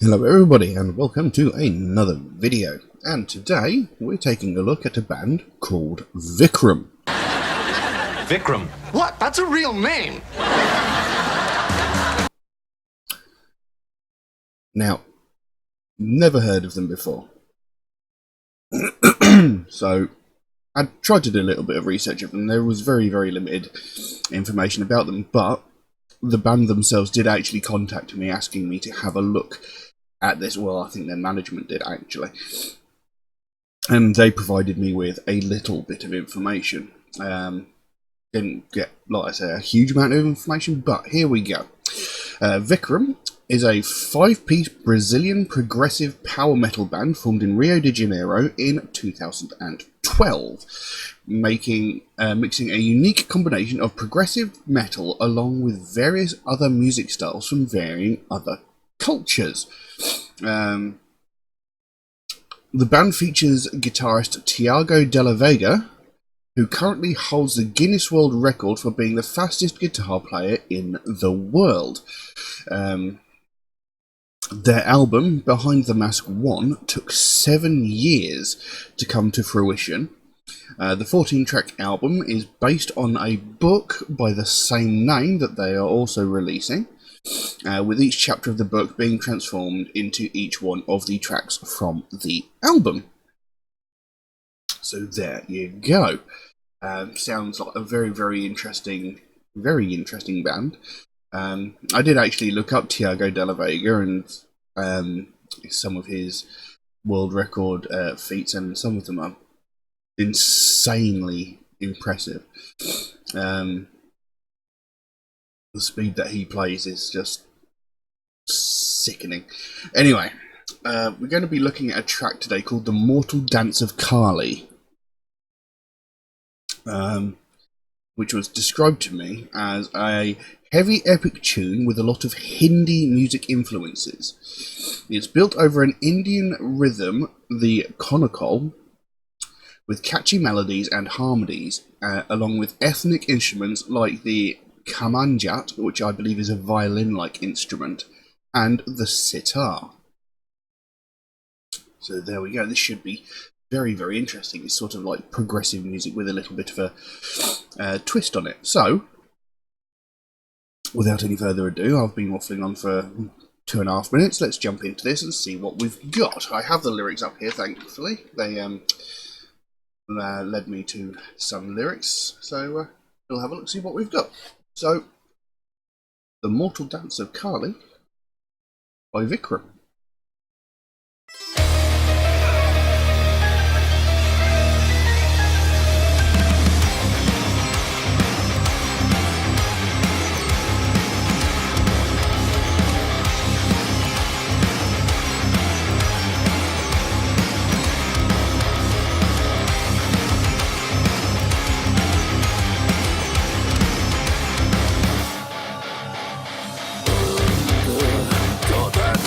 Hello everybody and welcome to another video, and today we're taking a look at a band called Vikram. Vikram? What? That's a real name! Now, never heard of them before. So, I tried to do a little bit of research of them. There was very limited information about them, but the band themselves did actually contact me asking me to have a look at this. Well, I think their management did actually, and they provided me with a little bit of information. Didn't get, like I say, a huge amount of information, but here we go. Vikram is a 5-piece Brazilian progressive power metal band formed in Rio de Janeiro in 2012, mixing a unique combination of progressive metal along with various other music styles from varying other cultures. The band features guitarist Tiago Della Vega, who currently holds the Guinness World Record for being the fastest guitar player in the world. Their album, Behind the Mask 1, took 7 years to come to fruition. The 14-track album is based on a book by the same name that they are also releasing, with each chapter of the book being transformed into each one of the tracks from the album. So there you go. Sounds like a very interesting band. I did actually look up Tiago Della Vega and some of his world record feats, and some of them are insanely impressive. The speed that he plays is just sickening. Anyway, we're going to be looking at a track today called The Mortal Dance of Kali, which was described to me as a heavy epic tune with a lot of Hindi music influences. It's built over an Indian rhythm, the konakol, with catchy melodies and harmonies, along with ethnic instruments like the kamanjat, which I believe is a violin-like instrument, and the sitar. So there we go. This should be very interesting. It's sort of like progressive music with a little bit of a twist on it. So, without any further ado, I've been waffling on for 2.5 minutes. Let's jump into this and see what we've got. I have the lyrics up here, thankfully. They led me to some lyrics, so we'll have a look, see what we've got. So, The Mortal Dance of Kali by Vikram. Go that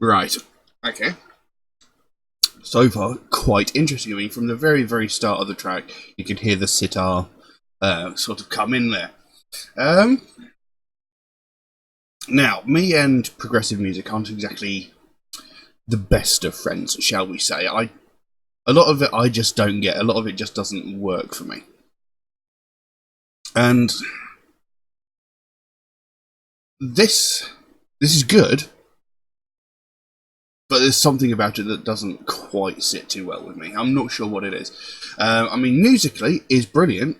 Right. Okay. So far, quite interesting. I mean, from the very, very start of the track, you can hear the sitar sort of come in there. Now, me and progressive music aren't exactly the best of friends, shall we say. A lot of it I just don't get. A lot of it just doesn't work for me. And this is good, but there's something about it that doesn't quite sit too well with me. I'm not sure what it is. I mean, musically, it's brilliant,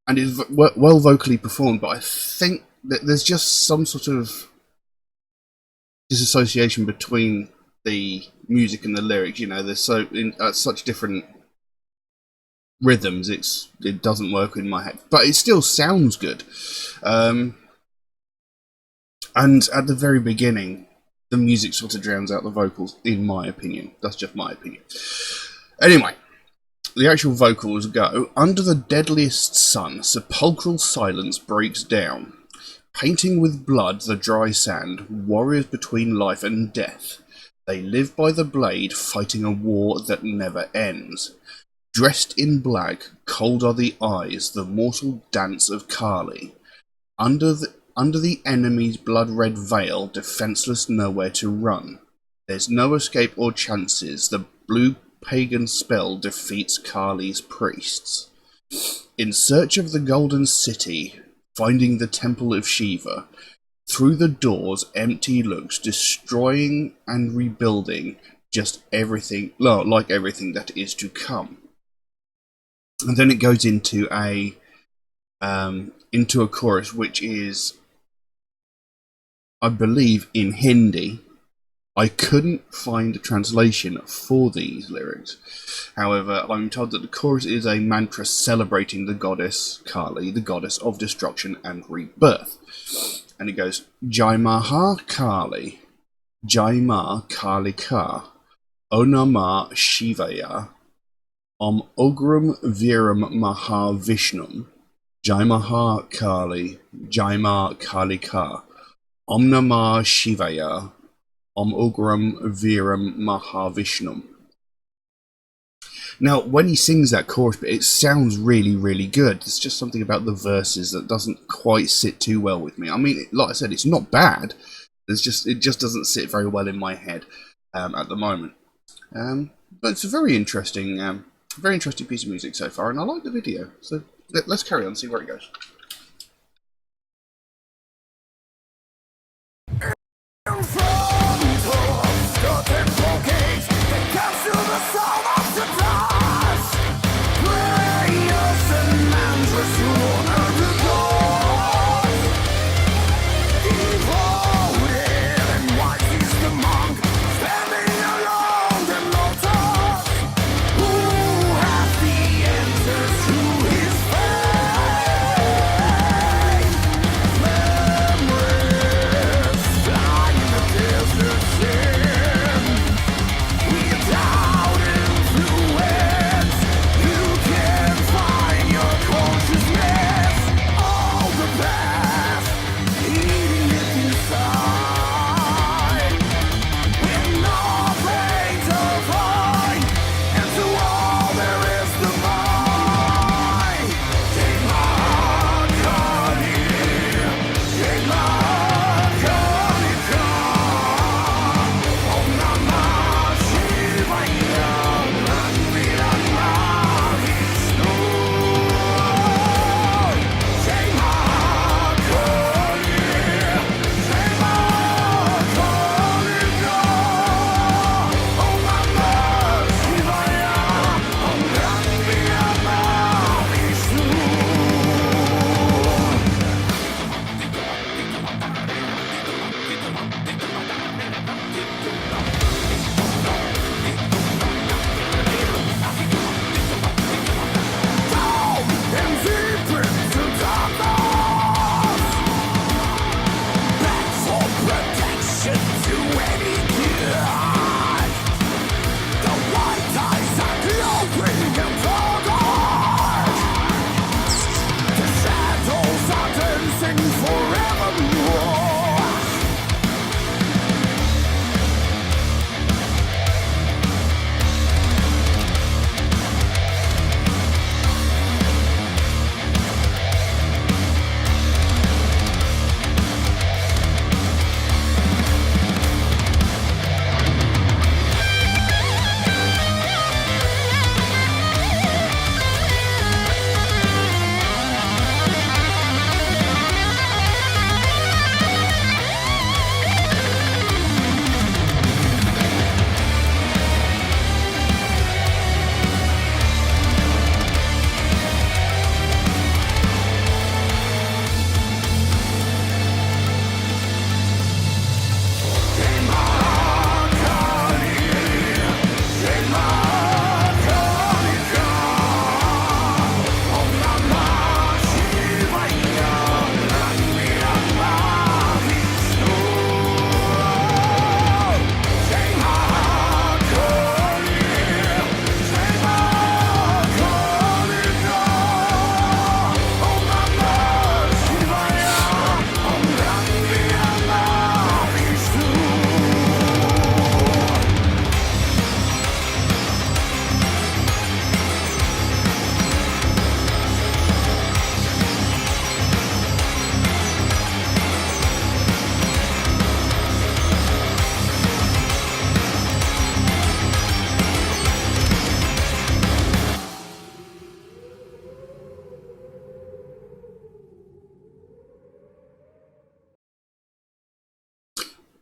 and is well vocally performed, but I think that there's just some sort of disassociation between the music and the lyrics. You know, there's such different rhythms. It doesn't work in my head, but it still sounds good. And at the very beginning, the music sort of drowns out the vocals, in my opinion. That's just my opinion. Anyway, the actual vocals go: under the deadliest sun, sepulchral silence breaks down. Painting with blood the dry sand, warriors between life and death. They live by the blade, fighting a war that never ends. Dressed in black, cold are the eyes, the mortal dance of Kali. Under the enemy's blood-red veil, defenceless nowhere to run. There's no escape or chances, the blue pagan spell defeats Kali's priests. In search of the golden city, finding the temple of Shiva, through the doors empty looks, destroying and rebuilding just everything, like everything that is to come. And then it goes into a chorus which is, I believe, in Hindi. I couldn't find a translation for these lyrics. However, I'm told that the chorus is a mantra celebrating the goddess Kali, the goddess of destruction and rebirth. And it goes, Jai Maha Kali, Jai Ma Kalika, Onama Shivaya, Ugram Viram Mahavishnum, Jai Maha Kali, Jai Ma Kalika, Om Namah Shivaya, Ugram Viram Mahavishnum. Now, when he sings that chorus bit, it sounds really, really good. There's just something about the verses that doesn't quite sit too well with me. I mean, like I said, it's not bad. It just doesn't sit very well in my head at the moment. But it's a very interesting piece of music so far, and I like the video. So let's carry on and see where it goes.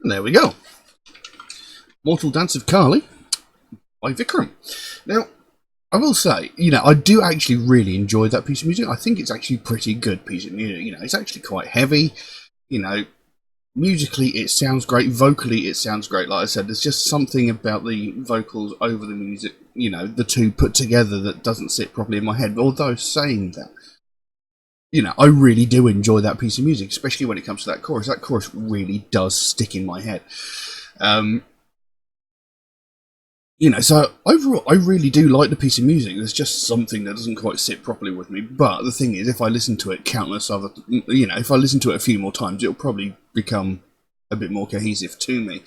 And there we go. Mortal Dance of Kali by Vikram. Now, I will say, I do actually really enjoy that piece of music. I think it's actually a pretty good piece of music. It's actually quite heavy. Musically it sounds great. Vocally it sounds great. Like I said, there's just something about the vocals over the music, the two put together that doesn't sit properly in my head. Although saying that, I really do enjoy that piece of music, especially when it comes to that chorus. That chorus really does stick in my head. So overall, I really do like the piece of music. There's just something that doesn't quite sit properly with me. But the thing is, if I listen to it if I listen to it a few more times, it'll probably become a bit more cohesive to me.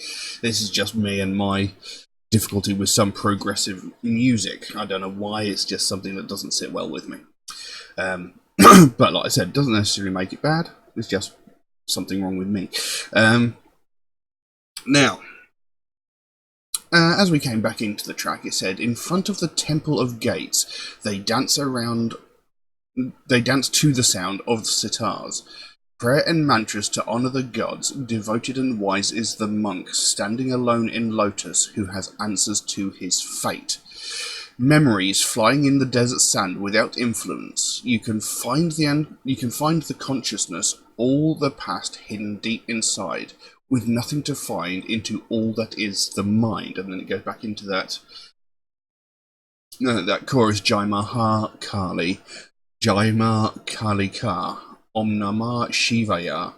This is just me and my difficulty with some progressive music. I don't know why, it's just something that doesn't sit well with me. But like I said, it doesn't necessarily make it bad. It's just something wrong with me. Now, as we came back into the track, it said, in front of the Temple of Gates, they dance to the sound of the sitars. Prayer and mantras to honour the gods, devoted and wise is the monk, standing alone in lotus, who has answers to his fate. Memories flying in the desert sand without influence. You can find the consciousness, all the past hidden deep inside, with nothing to find into all that is the mind. And then it goes back into that chorus, Jai Maha Kali, Jai Ma Kali Ka, Om Namah Shivaya,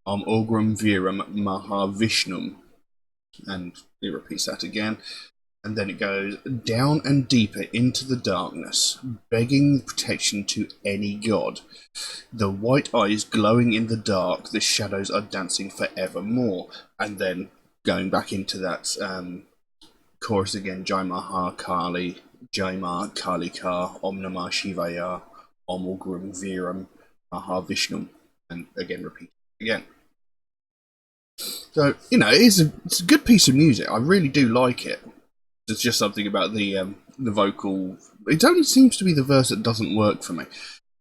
Om Ogram Viram Mahavishnum. And it repeats that again. And then it goes down and deeper into the darkness, begging protection to any god. The white eyes glowing in the dark, the shadows are dancing forevermore. And then going back into that chorus again, Jai Maha Kali, Jai Ma Kali Ka, Om Namah Shivaya, Om Ugram Viram Mahavishnum. And again, repeat again. So, it's a good piece of music. I really do like it. There's just something about the vocal. It only seems to be the verse that doesn't work for me.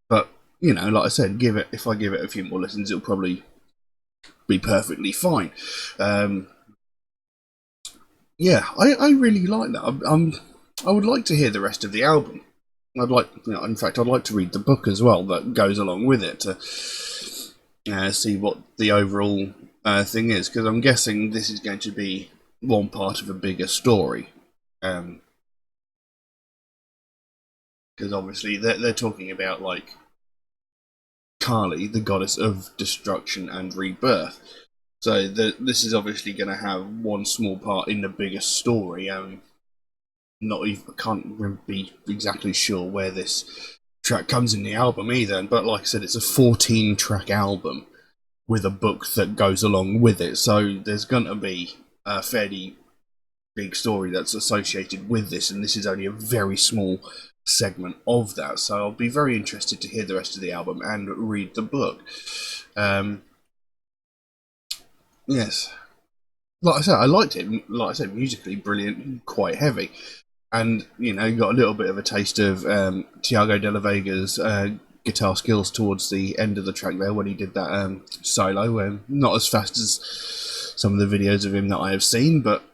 But like I said, if I give it a few more listens, it'll probably be perfectly fine. Yeah, I really like that. I would like to hear the rest of the album. I'd like, in fact, I'd like to read the book as well that goes along with it to see what the overall thing is, because I'm guessing this is going to be one part of a bigger story. Because obviously they're talking about like Kali, the goddess of destruction and rebirth. So this is obviously going to have one small part in the bigger story. I can't be exactly sure where this track comes in the album either. But like I said, it's a 14-track album with a book that goes along with it. So there's going to be a fairly big story that's associated with this, and this is only a very small segment of that, so I'll be very interested to hear the rest of the album and read the book. Yes, like I said, I liked it. Like I said, musically brilliant, quite heavy, and you got a little bit of a taste of Tiago de la Vega's guitar skills towards the end of the track there when he did that solo. Not as fast as some of the videos of him that I have seen, but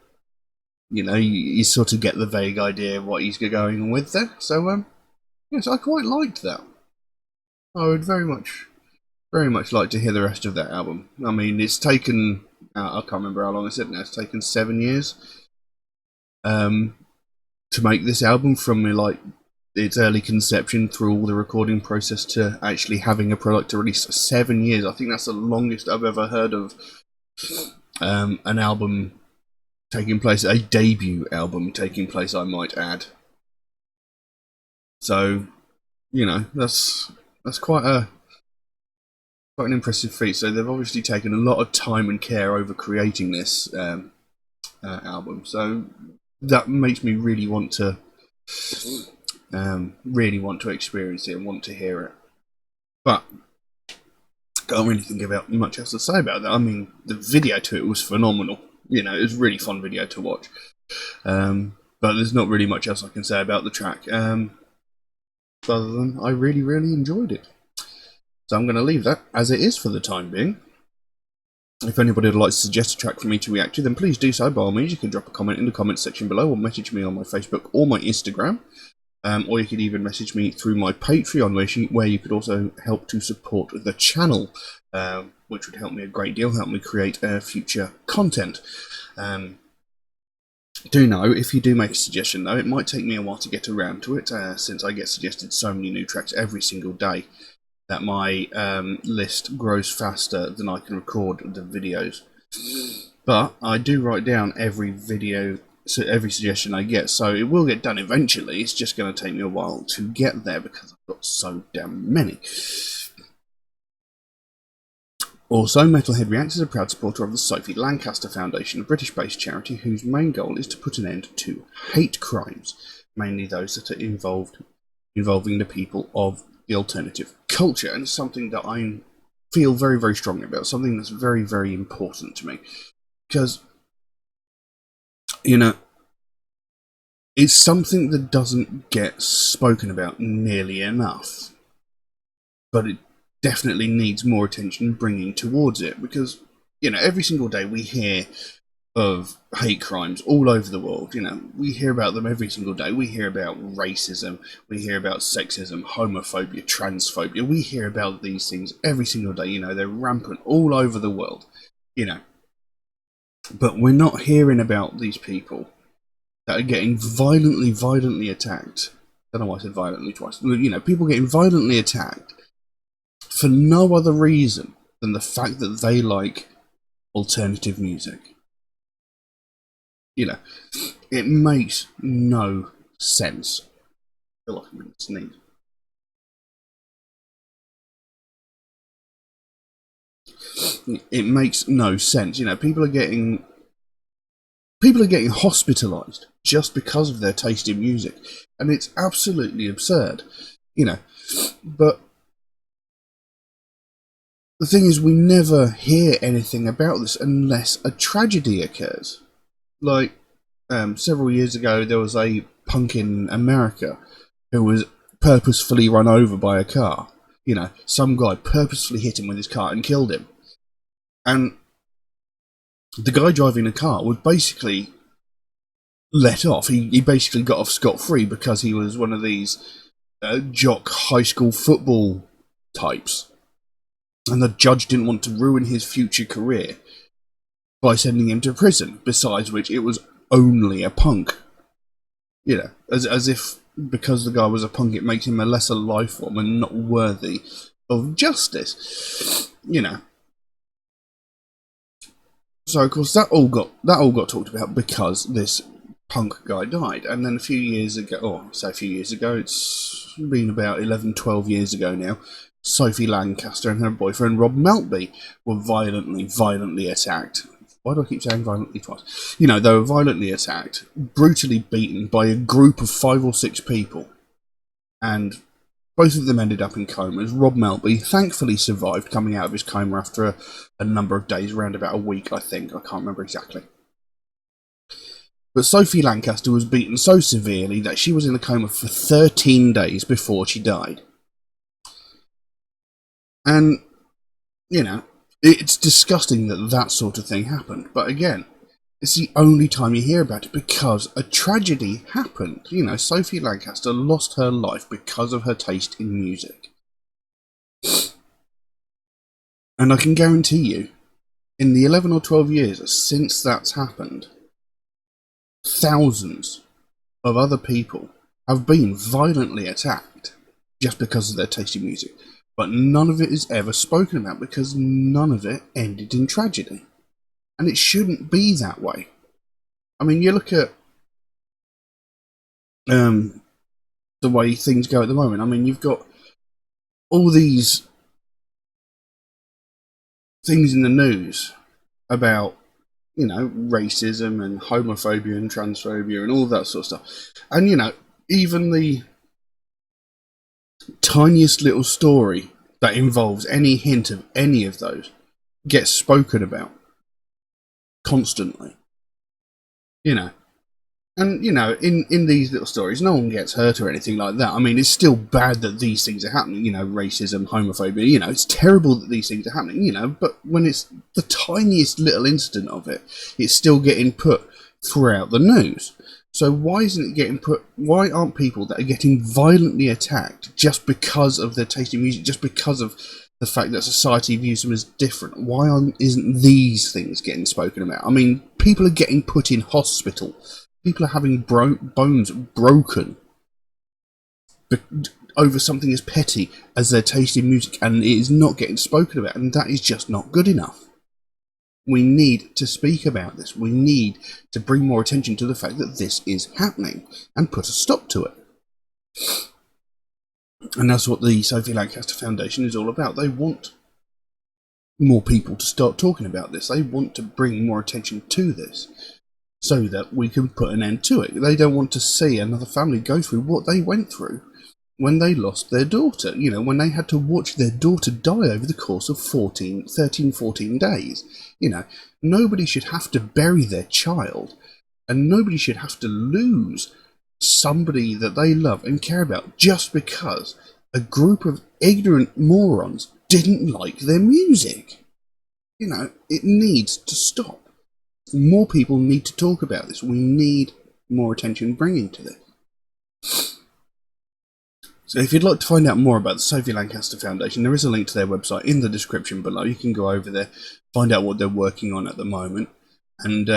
you sort of get the vague idea of what he's going with there. So, yes, I quite liked that. I would very much like to hear the rest of that album. I mean, it's taken, I can't remember how long I said now, it's taken 7 years to make this album, from like its early conception through all the recording process to actually having a product to release. 7 years, I think that's the longest I've ever heard of an album taking place, a debut album taking place, I might add. So, that's quite an impressive feat. So they've obviously taken a lot of time and care over creating this album. So that makes me really want to experience it and want to hear it. But can't really think about much else to say about that. I mean, the video to it was phenomenal. It was a really fun video to watch. But there's not really much else I can say about the track. Other than I really, really enjoyed it. So I'm going to leave that as it is for the time being. If anybody would like to suggest a track for me to react to, then please do so. By all means, you can drop a comment in the comments section below, or message me on my Facebook or my Instagram. Or you could even message me through my Patreon, where you could also help to support the channel, which would help me a great deal, help me create future content. Do know, if you do make a suggestion though, it might take me a while to get around to it, since I get suggested so many new tracks every single day that my list grows faster than I can record the videos. But I do write down every suggestion I get, so it will get done eventually. It's just going to take me a while to get there because I've got so damn many. Also, Metalhead Reacts is a proud supporter of the Sophie Lancaster Foundation, a British-based charity whose main goal is to put an end to hate crimes, mainly those that are involving the people of the alternative culture, and it's something that I feel very, very strongly about, something that's very, very important to me, because, you know, it's something that doesn't get spoken about nearly enough, but it definitely needs more attention bringing towards it, because, you know, every single day we hear of hate crimes all over the world. You know, we hear about them every single day. We hear about racism, we hear about sexism, homophobia, transphobia. We hear about these things every single day. You know, they're rampant all over the world, you know. But we're not hearing about these people that are getting violently attacked. I don't know why I said violently twice. You know, people getting violently attacked for no other reason than the fact that they like alternative music. You know, it makes no sense. I feel like I'm going to sneeze. It makes no sense. You know, people are getting hospitalized just because of their taste in music, and it's absolutely absurd. You know, but the thing is, we never hear anything about this unless a tragedy occurs. Like, several years ago, there was a punk in America who was purposefully run over by a car. You know, some guy purposefully hit him with his car and killed him. And the guy driving the car was basically let off. He basically got off scot-free because he was one of these jock high school football types. And the judge didn't want to ruin his future career by sending him to prison. Besides which, it was only a punk. You know, as if because the guy was a punk, it makes him a lesser life form and not worthy of justice. You know. So of course that all got talked about because this punk guy died, and then a few years ago, it's been about 11, 12 years ago now. Sophie Lancaster and her boyfriend Rob Maltby were violently attacked. Why do I keep saying violently twice? You know, they were violently attacked, brutally beaten by a group of 5 or 6 people. And both of them ended up in comas. Rob Maltby thankfully survived, coming out of his coma after a number of days, around about a week, I think. I can't remember exactly. But Sophie Lancaster was beaten so severely that she was in a coma for 13 days before she died. And, you know, it's disgusting that that sort of thing happened. But again, it's the only time you hear about it because a tragedy happened. You know, Sophie Lancaster lost her life because of her taste in music. And I can guarantee you, in the 11 or 12 years since that's happened, thousands of other people have been violently attacked just because of their taste in music. But none of it is ever spoken about because none of it ended in tragedy. And it shouldn't be that way. I mean, you look at the way things go at the moment. I mean, you've got all these things in the news about, you know, racism and homophobia and transphobia and all that sort of stuff. And, you know, even the tiniest little story that involves any hint of any of those gets spoken about constantly. You know, And, you know, in these little stories, no one gets hurt or anything like that. I mean, it's still bad that these things are happening, you know, racism, homophobia, you know, it's terrible that these things are happening, you know, but when it's the tiniest little incident of it, it's still getting put throughout the news. So why isn't it getting put, why aren't people that are getting violently attacked just because of their taste in music, just because of the fact that society views them as different, isn't these things getting spoken about? I mean, people are getting put in hospital. People are having bones broken over something as petty as their taste in music, and it is not getting spoken about, and that is just not good enough. We need to speak about this. We need to bring more attention to the fact that this is happening and put a stop to it. And that's what the Sophie Lancaster Foundation is all about. They want more people to start talking about this. They want to bring more attention to this, so that we can put an end to it. They don't want to see another family go through what they went through when they lost their daughter. You know, when they had to watch their daughter die over the course of 14 days. You know, nobody should have to bury their child, and nobody should have to lose somebody that they love and care about just because a group of ignorant morons didn't like their music. You know, it needs to stop. More people need to talk about this. We need more attention bringing to this. So if you'd like to find out more about the Sophie Lancaster Foundation, there is a link to their website in the description below. You can go over there, find out what they're working on at the moment, and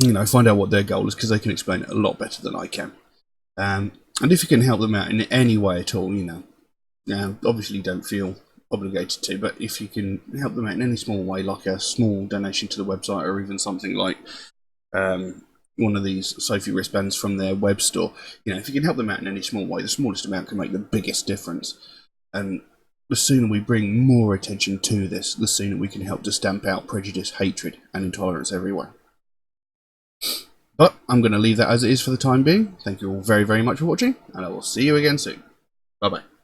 you know, find out what their goal is, because they can explain it a lot better than I can. And if you can help them out in any way at all, you know, obviously don't feel obligated to, but if you can help them out in any small way, like a small donation to the website, or even something like one of these Sophie wristbands from their web store, you know, if you can help them out in any small way, the smallest amount can make the biggest difference. And the sooner we bring more attention to this, the sooner we can help to stamp out prejudice, hatred, and intolerance everywhere. But I'm going to leave that as it is for the time being. Thank you all very, very much for watching, and I will see you again soon. Bye bye.